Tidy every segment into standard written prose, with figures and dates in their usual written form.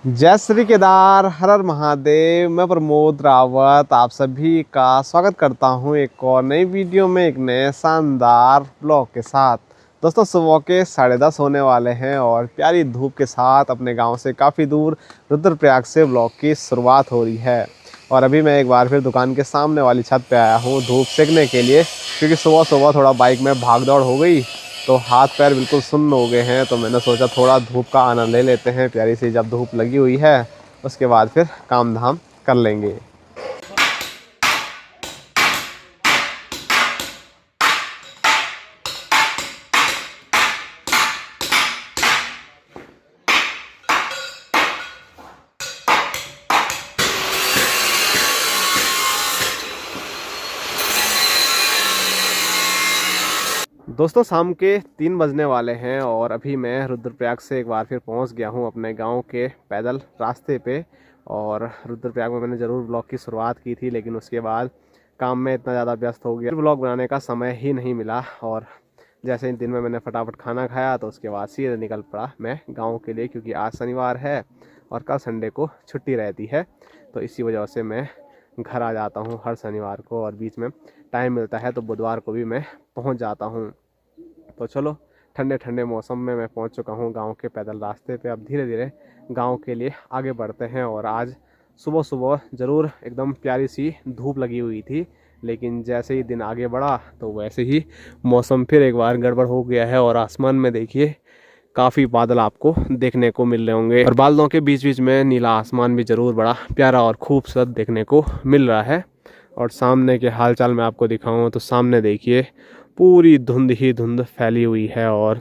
जय श्री केदार, हर हर महादेव। मैं प्रमोद रावत आप सभी का स्वागत करता हूं एक और नई वीडियो में, एक नए शानदार ब्लॉग के साथ। दोस्तों, सुबह के 10:30 होने वाले हैं और प्यारी धूप के साथ अपने गांव से काफ़ी दूर रुद्रप्रयाग से ब्लॉग की शुरुआत हो रही है। और अभी मैं एक बार फिर दुकान के सामने वाली छत पे आया हूँ धूप सेकने के लिए, क्योंकि सुबह सुबह थोड़ा बाइक में भाग दौड़ हो गई तो हाथ पैर बिल्कुल सुन्न हो गए हैं। तो मैंने सोचा थोड़ा धूप का आनंद ले लेते हैं। प्यारी सी जब धूप लगी हुई है उसके बाद फिर काम धाम कर लेंगे। दोस्तों, शाम के 3 बजने वाले हैं और अभी मैं रुद्रप्रयाग से एक बार फिर पहुंच गया हूं अपने गांव के पैदल रास्ते पे। और रुद्रप्रयाग में मैंने ज़रूर ब्लॉग की शुरुआत की थी, लेकिन उसके बाद काम में इतना ज़्यादा व्यस्त हो गया, ब्लॉग बनाने का समय ही नहीं मिला। और जैसे ही दिन में मैंने फटाफट खाना खाया तो उसके बाद सीधे निकल पड़ा मैं गाँव के लिए, क्योंकि आज शनिवार है और कल संडे को छुट्टी रहती है। तो इसी वजह से मैं घर आ जाता हूँ हर शनिवार को, और बीच में टाइम मिलता है तो बुधवार को भी मैं पहुँच जाता हूँ। तो चलो, ठंडे ठंडे मौसम में मैं पहुंच चुका हूं गांव के पैदल रास्ते पे। अब धीरे धीरे गांव के लिए आगे बढ़ते हैं। और आज सुबह सुबह ज़रूर एकदम प्यारी सी धूप लगी हुई थी, लेकिन जैसे ही दिन आगे बढ़ा तो वैसे ही मौसम फिर एक बार गड़बड़ हो गया है। और आसमान में देखिए काफ़ी बादल आपको देखने को मिल रहे होंगे, और बादलों के बीच बीच में नीला आसमान भी ज़रूर बड़ा प्यारा और खूबसूरत देखने को मिल रहा है। और सामने के हालचाल में आपको दिखाऊं तो सामने देखिए पूरी धुंध ही धुंध फैली हुई है, और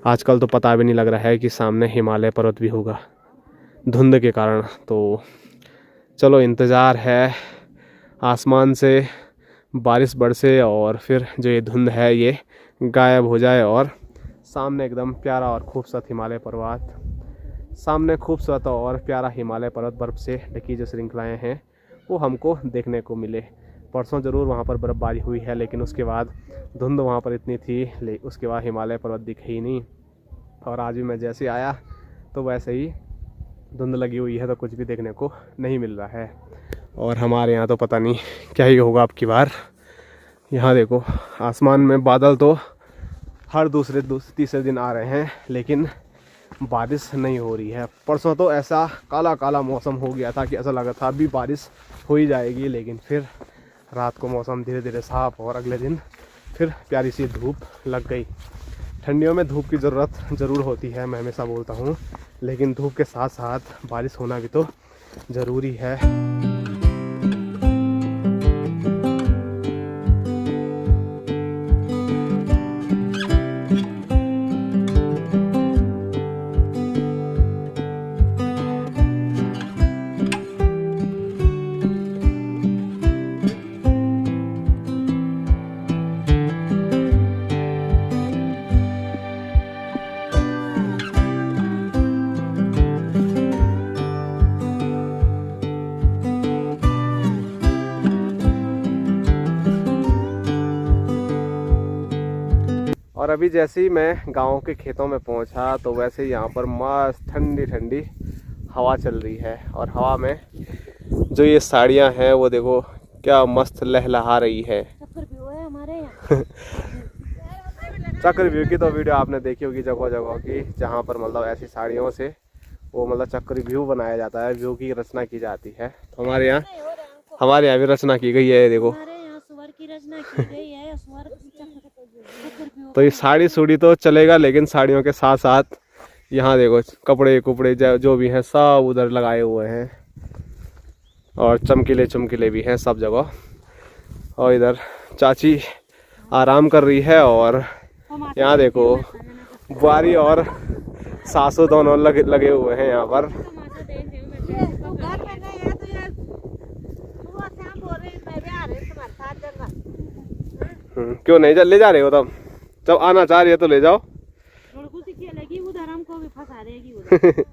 आजकल तो पता भी नहीं लग रहा है कि सामने हिमालय पर्वत भी होगा धुंध के कारण। तो चलो, इंतज़ार है आसमान से बारिश बरसे और फिर जो ये धुंध है ये गायब हो जाए और सामने एकदम प्यारा और खूबसूरत हिमालय पर्वत, सामने खूबसूरत और प्यारा हिमालय पर्वत, बर्फ़ से ढकी जो श्रृंखलाएँ हैं वो हमको देखने को मिले। परसों ज़रूर वहाँ पर बर्फ़बारी हुई है, लेकिन उसके बाद धुंध वहाँ पर इतनी थी, उसके बाद हिमालय पर्वत दिखे ही नहीं। और आज भी मैं जैसे आया तो वैसे ही धुंध लगी हुई है, तो कुछ भी देखने को नहीं मिल रहा है। और हमारे यहाँ तो पता नहीं क्या ही होगा अब की बार। यहाँ देखो आसमान में बादल तो हर दूसरे तीसरे दिन आ रहे हैं, लेकिन बारिश नहीं हो रही है। परसों तो ऐसा काला काला मौसम हो गया था कि ऐसा लगा था अभी बारिश हो ही जाएगी, लेकिन फिर रात को मौसम धीरे धीरे साफ और अगले दिन फिर प्यारी सी धूप लग गई। ठंडियों में धूप की ज़रूरत ज़रूर होती है, मैं हमेशा बोलता हूँ, लेकिन धूप के साथ साथ बारिश होना भी तो ज़रूरी है। और अभी जैसे ही मैं गांव के खेतों में पहुंचा तो वैसे ही यहाँ पर मस्त ठंडी ठंडी हवा चल रही है। और हवा में जो ये साड़ियाँ हैं वो देखो क्या मस्त लहलहा रही है। चक्रव्यूह है हमारे यहाँ। चक्रव्यूह की तो वीडियो आपने देखी होगी जगह जगह की, जहाँ पर मतलब ऐसी साड़ियों से वो मतलब चक्रव्यूह बनाया जाता है, व्यू की रचना की जाती है। तो हमारे यहाँ भी रचना की गई है, देखो। स्वर की रचना की गई है, स्वर तो ये साड़ी सूड़ी तो चलेगा, लेकिन साड़ियों के साथ साथ यहाँ देखो कपड़े कुपड़े जो भी हैं सब उधर लगाए हुए हैं, और चमकीले चमकीले भी हैं सब जगह। और इधर चाची आराम कर रही है, और यहाँ देखो बुआरी और सासू दोनों लगे हुए हैं यहाँ पर। क्यों नहीं ले जा रहे हो? तब जब आना चाह रही है तो ले जाओ। उधर हमको भी फंसा देगी उधर।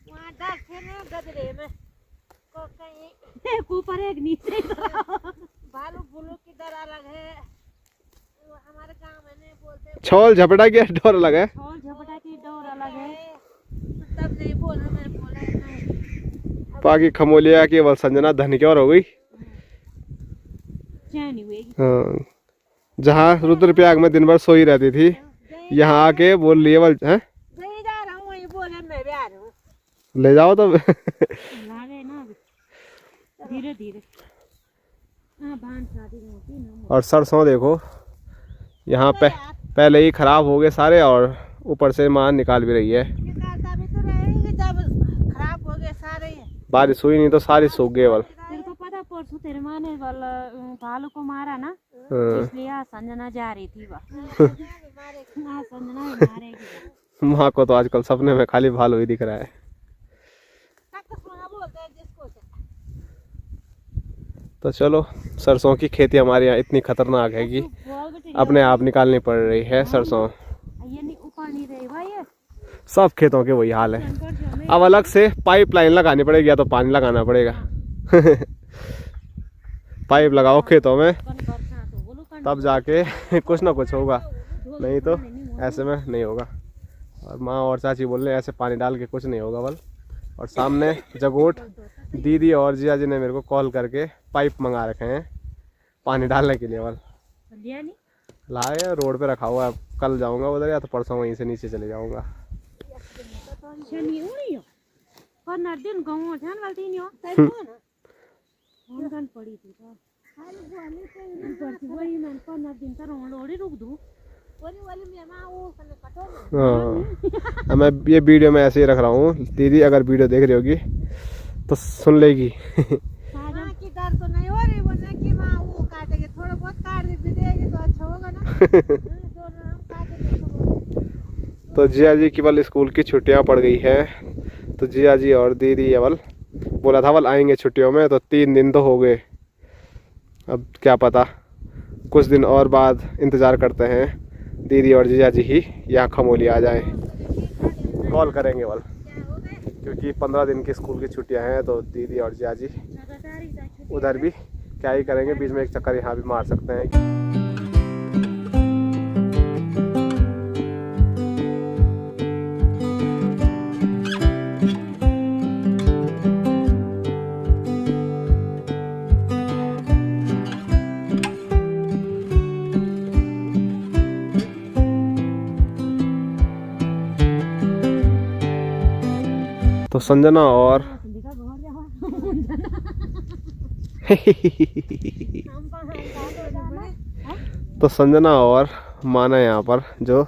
वहाँ डर फिर गदरे में को कहीं एक ऊपर एक नीचे भालू भूलू की डर अलग है। हमारे गांव में बोलते छोल झपटा की डर अलग है। छोल झपटा की डर अलग है। तब नहीं बोला, मैंने बोला नहीं। बाकी खमोलिया की बल संजना धनक्योर हो गई। क्या नहीं हुई। हाँ, जहाँ रुद्रप्रयाग में दिन भर सोई रहती थी, यहाँ आके बोल लिए बल हैं नहीं जा रहा हूँ, वही बोले मैं भी आ रहा हूँ। ले जाओ तब। ला गए ना धीरे धीरे। हाँ भान शादी होती ना। और सरसों देखो यहाँ पे पहले ही खराब हो गए सारे, और ऊपर से मां निकाल भी रही है। निकालता भी तो रहेंगे जब खराब हो गए सारे ही। बारिश हुई नहीं तो सारी सूख गए बल। तेरे को पता परसों तेरे माँ ने भालू को मारा ना, हाँ। इसलिए संजना जा रही थी वह। हाँ संजना ही मारेगी। माँ को तो आजकल सपने में खाली भालू ही दिख रहा है। तो चलो, सरसों की खेती हमारे यहाँ इतनी खतरनाक है कि अपने आप निकालनी पड़ रही है सरसों। ये नहीं उपाड़ नहीं रही भाई ये। सब खेतों के वही हाल है। अब अलग से पाइपलाइन लगानी पड़ेगी या तो पानी लगाना पड़ेगा। पाइप लगाओ खेतों में, तब जाके कुछ ना कुछ होगा, नहीं तो ऐसे में नहीं होगा। और माँ और चाची बोल रहे ऐसे पानी डाल के कुछ नहीं होगा बल। और सामने जगोट दीदी और जिया जी ने मेरे को कॉल करके पाइप मंगा रखे हैं पानी डालने के लिए बल। लाए रोड पे रखा हुआ है, कल जाऊंगा उधर या तो परसों वहीं से नीचे चले जाऊंगा। हाँ, मैं ये वीडियो में ऐसे ही रख रहा हूँ। दीदी अगर वीडियो देख रही होगी तो सुन लेगी। डर तो नहीं हो रही, वो ना कि माँ वो काटेगी, थोड़ा बहुत काट भी देगी तो अच्छा होगा ना। तो जिया जी की बल स्कूल की छुट्टियां पड़ गई है, तो जिया जी और दीदी ये बल बोला था बल आएंगे छुट्टियों में, तो 3 दिन तो हो गए। अब क्या पता कुछ दिन और बाद इंतज़ार करते हैं दीदी और जिया जी ही यहाँ खमोली आ जाए। कॉल करेंगे बल, क्योंकि 15 दिन की स्कूल की छुट्टियां हैं, तो दीदी और जिया जी उधर भी क्या ही करेंगे, बीच में एक चक्कर यहाँ भी मार सकते हैं। तो संजना और तो संजना और माना यहाँ पर जो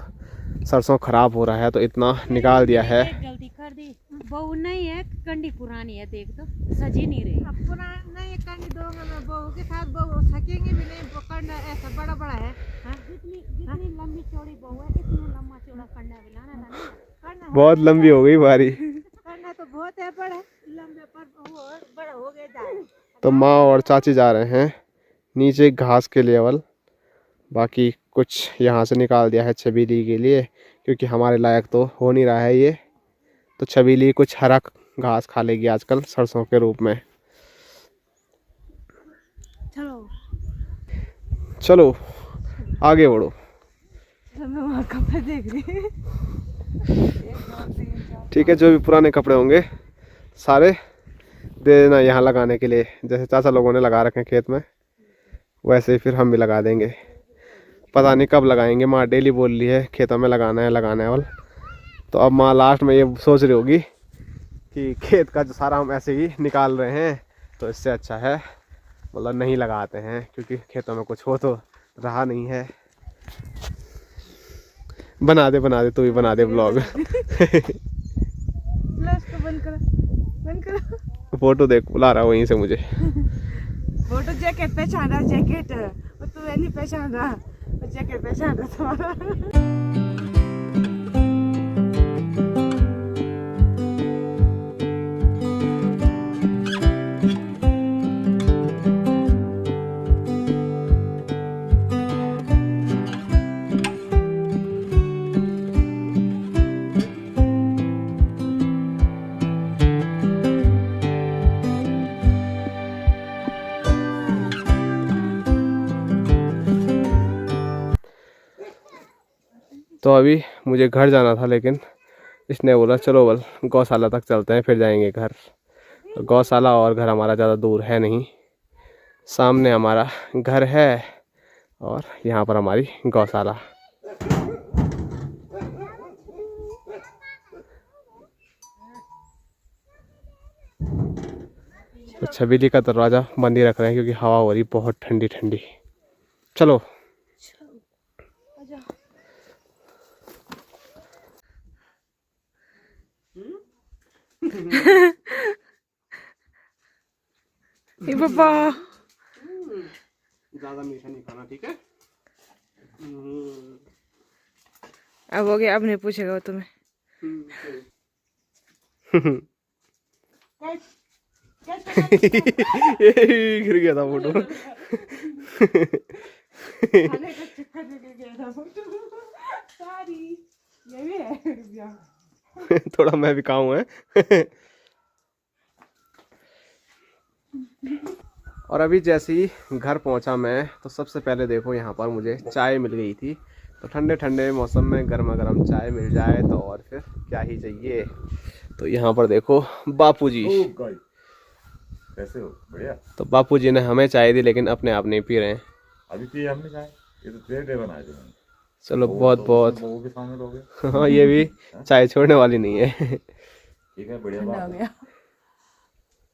सरसों खराब हो रहा है तो इतना निकाल दिया है। गलती कर दी, बहू नहीं है, कंडी पुरानी है, देख तो सजी नहीं रही। अब पुरानी नहीं कंडी दूंगा मैं बहू के साथ, बहू सकेंगे भी नहीं, कंडा ऐसा बड़ा बड़ा है। जितनी लंबी चौड़ी बहू है, इतना लंबा चौड़ा कंडा भी लाना था ना। बहुत लंबी हो गई बारी, कंडा तो बहुत है बड़ा, लंबे पर बड़ा हो गया। तो माँ और चाची जा रहे हैं नीचे घास के लेवल, बाकी कुछ यहाँ से निकाल दिया है छबीली के लिए, क्योंकि हमारे लायक तो हो नहीं रहा है ये। तो छबीली कुछ हरा घास खा लेगी आजकल सरसों के रूप में। चलो चलो आगे बढ़ो। मैं वहाँ कपड़े देख रही। ठीक है, जो भी पुराने कपड़े होंगे सारे दे देना यहाँ लगाने के लिए, जैसे चाचा लोगों ने लगा रखे हैं खेत में, वैसे ही फिर हम भी लगा देंगे। पता नहीं कब लगाएंगे, माँ डेली बोल रही है खेतों में लगाना है वाल। तो अब माँ लास्ट में ये सोच रही होगी कि खेत का जो सारा हम ऐसे ही निकाल रहे हैं, तो इससे अच्छा है मतलब नहीं लगाते हैं, क्योंकि खेतों में कुछ हो तो रहा नहीं है। बना दे तू भी बना दे ब्लॉग। बंद करो। फोटो देख बुला रहा वहीं से मुझे। फोटो जैकेट पहचान रहा, जैकेट तू नहीं पहचान रहा, जैकेट पहचान रहा तुम्हारा। तो अभी मुझे घर जाना था, लेकिन इसने बोला चलो बल गौशाला तक चलते हैं फिर जाएंगे घर। गौशाला और घर हमारा ज़्यादा दूर है नहीं, सामने हमारा घर है और यहाँ पर हमारी गौशाला। तो छबीली का दरवाज़ा बंद ही रख रहे हैं क्योंकि हवा हो रही बहुत ठंडी ठंडी। चलो पापा ज़्यादा मीठा नहीं खाना, ठीक है? अब हो गया, अब नहीं पूछेगा वो तुम्हें। गिर गया था फोटो। थोड़ा मैं भी खाऊं है। और अभी जैसे ही घर पहुंचा मैं तो सबसे पहले देखो यहाँ पर मुझे चाय मिल गई थी। तो ठंडे ठंडे मौसम में गर्मा गर्म चाय मिल जाए तो और फिर क्या ही चाहिए। तो यहाँ पर देखो बापूजी। कैसे हो? बढ़िया। तो बापूजी ने हमें चाय दी लेकिन अपने आप नहीं पी रहे हैं। अभी पिए हमने चाय, ये तो तेरे लिए बनाए थे मैंने। चलो बहुत बहुत बहू के सामने लोगे। हाँ ये भी चाय छोड़ने वाली नहीं है। ठीक है, बढ़िया बात है।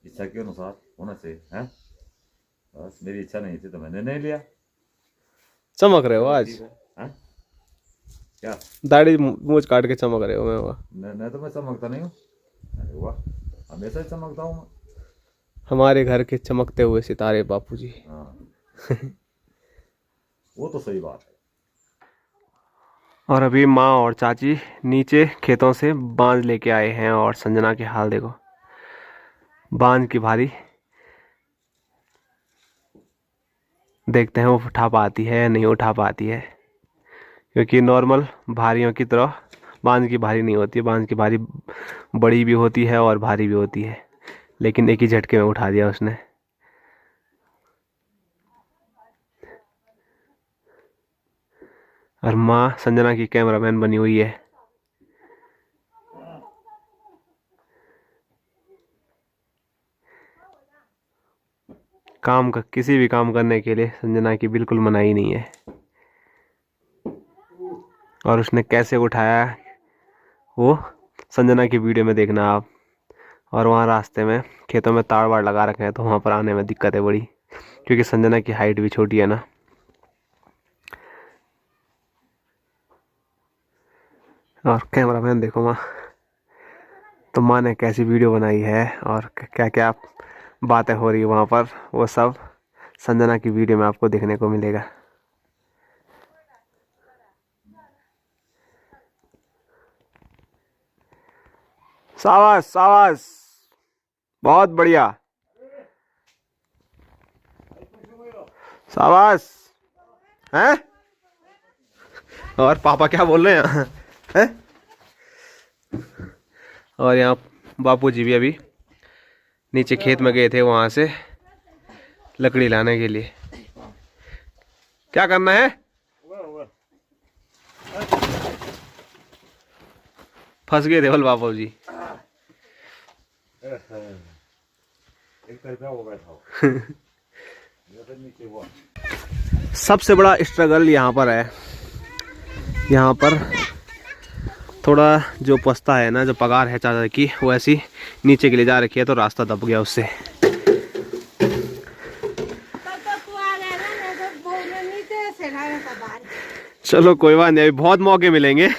इच्छा के अनुसार होना चाहिए है। बस मेरी इच्छा नहीं थी तो मैंने नहीं लिया। चमक रहे हो आज। हाँ? क्या दाढ़ी मूंछ काट के चमक रहे हो। मैं तो मैं चमकता नहीं हूँ। अरे वाह, हमेशा ही चमकता हूँ मैं। हमारे घर के चमकते हुए सितारे बापूजी। हाँ वो तो सही बात है। और अभी माँ और चाची नीचे खेतों से बांज लेके आए हैं और संजना के हाल देखो, बांज की भारी। देखते हैं वो उठा पाती है नहीं उठा पाती है, क्योंकि नॉर्मल भारियों की तरह बांज की भारी नहीं होती है। बांज की भारी बड़ी भी होती है और भारी भी होती है, लेकिन एक ही झटके में उठा दिया उसने। और माँ संजना की कैमरामैन बनी हुई है। काम का किसी भी काम करने के लिए संजना की बिल्कुल मनाही नहीं है। और उसने कैसे उठाया वो संजना की वीडियो में देखना आप। और वहाँ रास्ते में खेतों में तार वाड़ लगा रखे हैं तो वहाँ पर आने में दिक्कत है बड़ी, क्योंकि संजना की हाइट भी छोटी है ना। और कैमरामैन देखो माँ, तो माँ ने कैसी वीडियो बनाई है और क्या क्या बातें हो रही है वहाँ पर, वो सब संजना की वीडियो में आपको देखने को मिलेगा। शाबाश शाबाश, बहुत बढ़िया, शाबाश हैं। और पापा क्या बोल रहे हैं हैं? और यहाँ बापूजी भी अभी नीचे खेत में गए थे, वहां से लकड़ी लाने के लिए। क्या करना है? फंस गए थे बोल बापूजी। सबसे बड़ा स्ट्रगल यहाँ पर है। यहाँ पर थोड़ा जो पस्ता है ना, जो पगार है चाचा की, वो ऐसी नीचे के लिए जा रखी है तो रास्ता दब गया उससे। चलो कोई बात नहीं, अभी बहुत मौके मिलेंगे।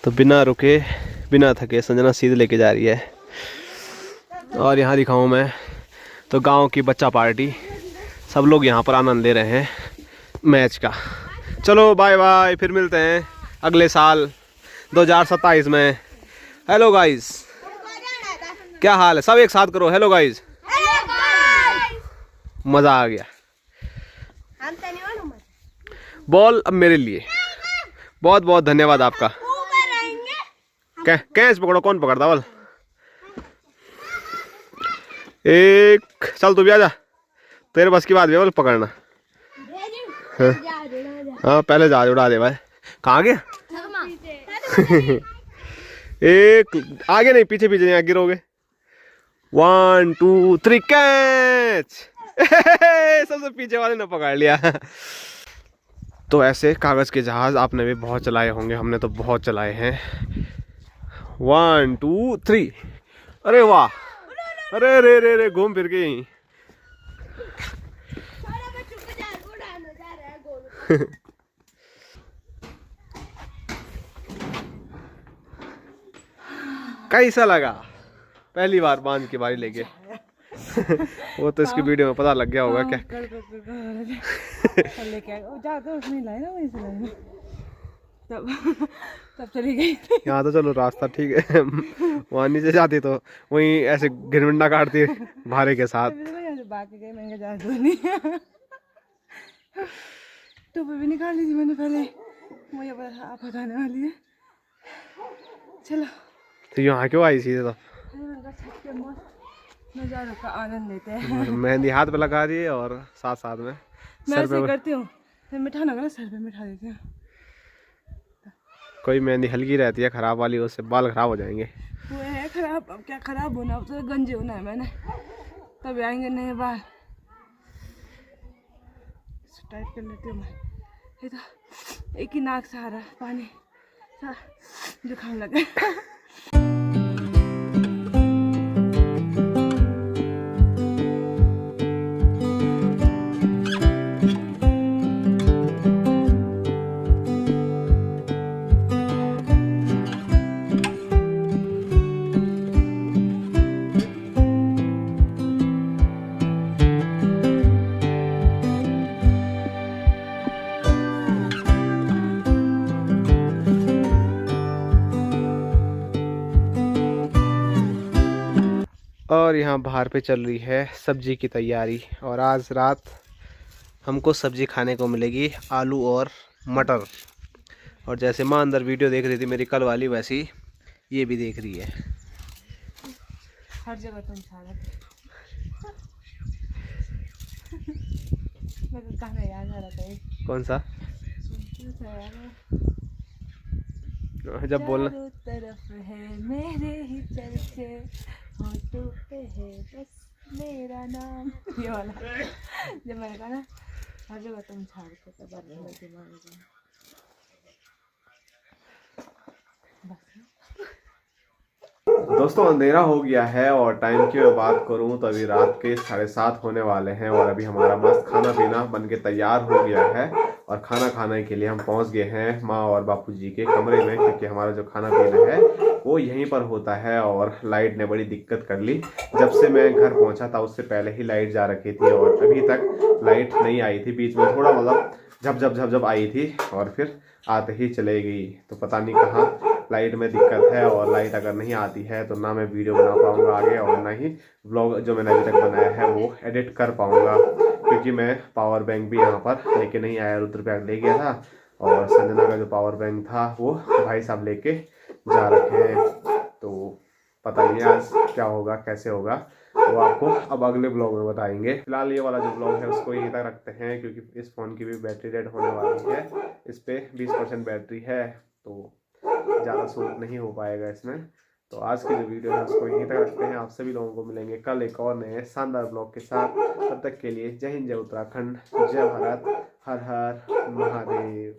तो बिना रुके बिना थके संजना सीधे लेके जा रही है। और यहाँ दिखाऊं मैं तो गांव की बच्चा पार्टी, सब लोग यहाँ पर आनंद ले रहे हैं मैच का। चलो बाय बाय, फिर मिलते हैं अगले साल 2027 में। हेलो गाइस, क्या हाल है? सब एक साथ करो, हेलो गाइस। मज़ा आ गया। बॉल अब मेरे लिए। बहुत बहुत धन्यवाद आपका। कैच पकड़ो, कौन पकड़ता बॉल? एक, चल तू भी आजा, तेरे बस की बात भी बॉल पकड़ना। हाँ पहले जहाज उड़ा दे भाई। कहाँ गया? एक आगे नहीं, पीछे पीछे नहीं, गिरोगे। 1 2 3 कैच। सबसे पीछे वाले ने पकड़ लिया। तो ऐसे कागज के जहाज आपने भी बहुत चलाए होंगे, हमने तो बहुत चलाए हैं। 1 2 3। अरे वाह, अरे रे रे रे, घूम फिर गई। कैसा लगा पहली बार बांध के बारी लेके? वो तो इसकी वीडियो में पता लग गया होगा क्या। तब चली गई। यहाँ तो चलो रास्ता ठीक है, वहाँ नीचे जाती तो वहीं ऐसे घिरमिंडा काटती भारे के साथ। बाकी गई मैंने जा धोनी। टोपी भी निकाल ली थी मैंने पहले, मुझे आप हटाने वाली है। चलो तो यहाँ क्यों आई सीधे? तो नज़ारों का आनंद लेते हैं। मेहंदी हाथ पे लगा दी है और साथ साथ में मैं सर ऐसे पे करती हूँ, फिर मिठाना ना सर पे मिठा देती हूँ। कोई मेहंदी हल्की रहती है, खराब वाली, उससे बाल खराब हो जाएंगे। वो है खराब, अब क्या खराब होना, अब तो गंजे होना है मैंने, तब आएंगे नए बाल। टाइट कर लेती हूँ मैं। ये तो एक ही नाक से आ रहा है पानी, जुकाम लगे। और यहाँ बाहर पे चल रही है सब्जी की तैयारी, और आज रात हमको सब्जी खाने को मिलेगी आलू और मटर। और जैसे माँ अंदर वीडियो देख रही थी मेरी कल वाली, वैसी ये भी देख रही है। हर जगह तुम सारा मेरे गाना याद आ रहा था। कौन सा? जब बोलना चारों तरफ है मेरे ही चर्चे, होठों पे है बस मेरा नाम, ये वाला जब मैंने कहा ना हर जगह तुम छाड़ के, तब दिमाग में दोस्तों अंधेरा हो गया है, और टाइम की मैं बात करूं तो अभी रात के 7:30 होने वाले हैं, और अभी हमारा मस्त खाना पीना बन के तैयार हो गया है। और खाना खाने के लिए हम पहुंच गए हैं माँ और बापूजी के कमरे में, क्योंकि हमारा जो खाना पीना है वो यहीं पर होता है। और लाइट ने बड़ी दिक्कत कर ली, जब से मैं घर पहुंचा था उससे पहले ही लाइट जा रखी थी, और अभी तक लाइट नहीं आई थी। बीच में थोड़ा मतलब झप आई थी और फिर आते ही चले गई। तो पता नहीं कहाँ लाइट में दिक्कत है, और लाइट अगर नहीं आती है तो ना मैं वीडियो बना पाऊंगा आगे, और ना ही व्लॉग जो मैंने अभी तक बनाया है वो एडिट कर पाऊंगा, क्योंकि मैं पावर बैंक भी यहाँ पर लेके नहीं आया। रुद्रप्रयाग ले गया था, और संजना का जो पावर बैंक था वो भाई साहब लेके जा रखे हैं। तो पता नहीं आज क्या होगा कैसे होगा, वो आपको अब अगले ब्लॉग में बताएंगे। फिलहाल ये वाला जो ब्लॉग है उसको यहीं तक रखते हैं, क्योंकि इस फ़ोन की भी बैटरी डेड होने वाली है। इस पर 20% बैटरी है, तो ज़्यादा शूट नहीं हो पाएगा इसमें। तो आज की जो वीडियो है उसको यहीं तक रखते हैं। आप सभी लोगों को मिलेंगे कल एक और नए शानदार ब्लॉग के साथ। तब तक के लिए जय हिंद, जय उत्तराखंड, जय भारत, हर हर महादेव।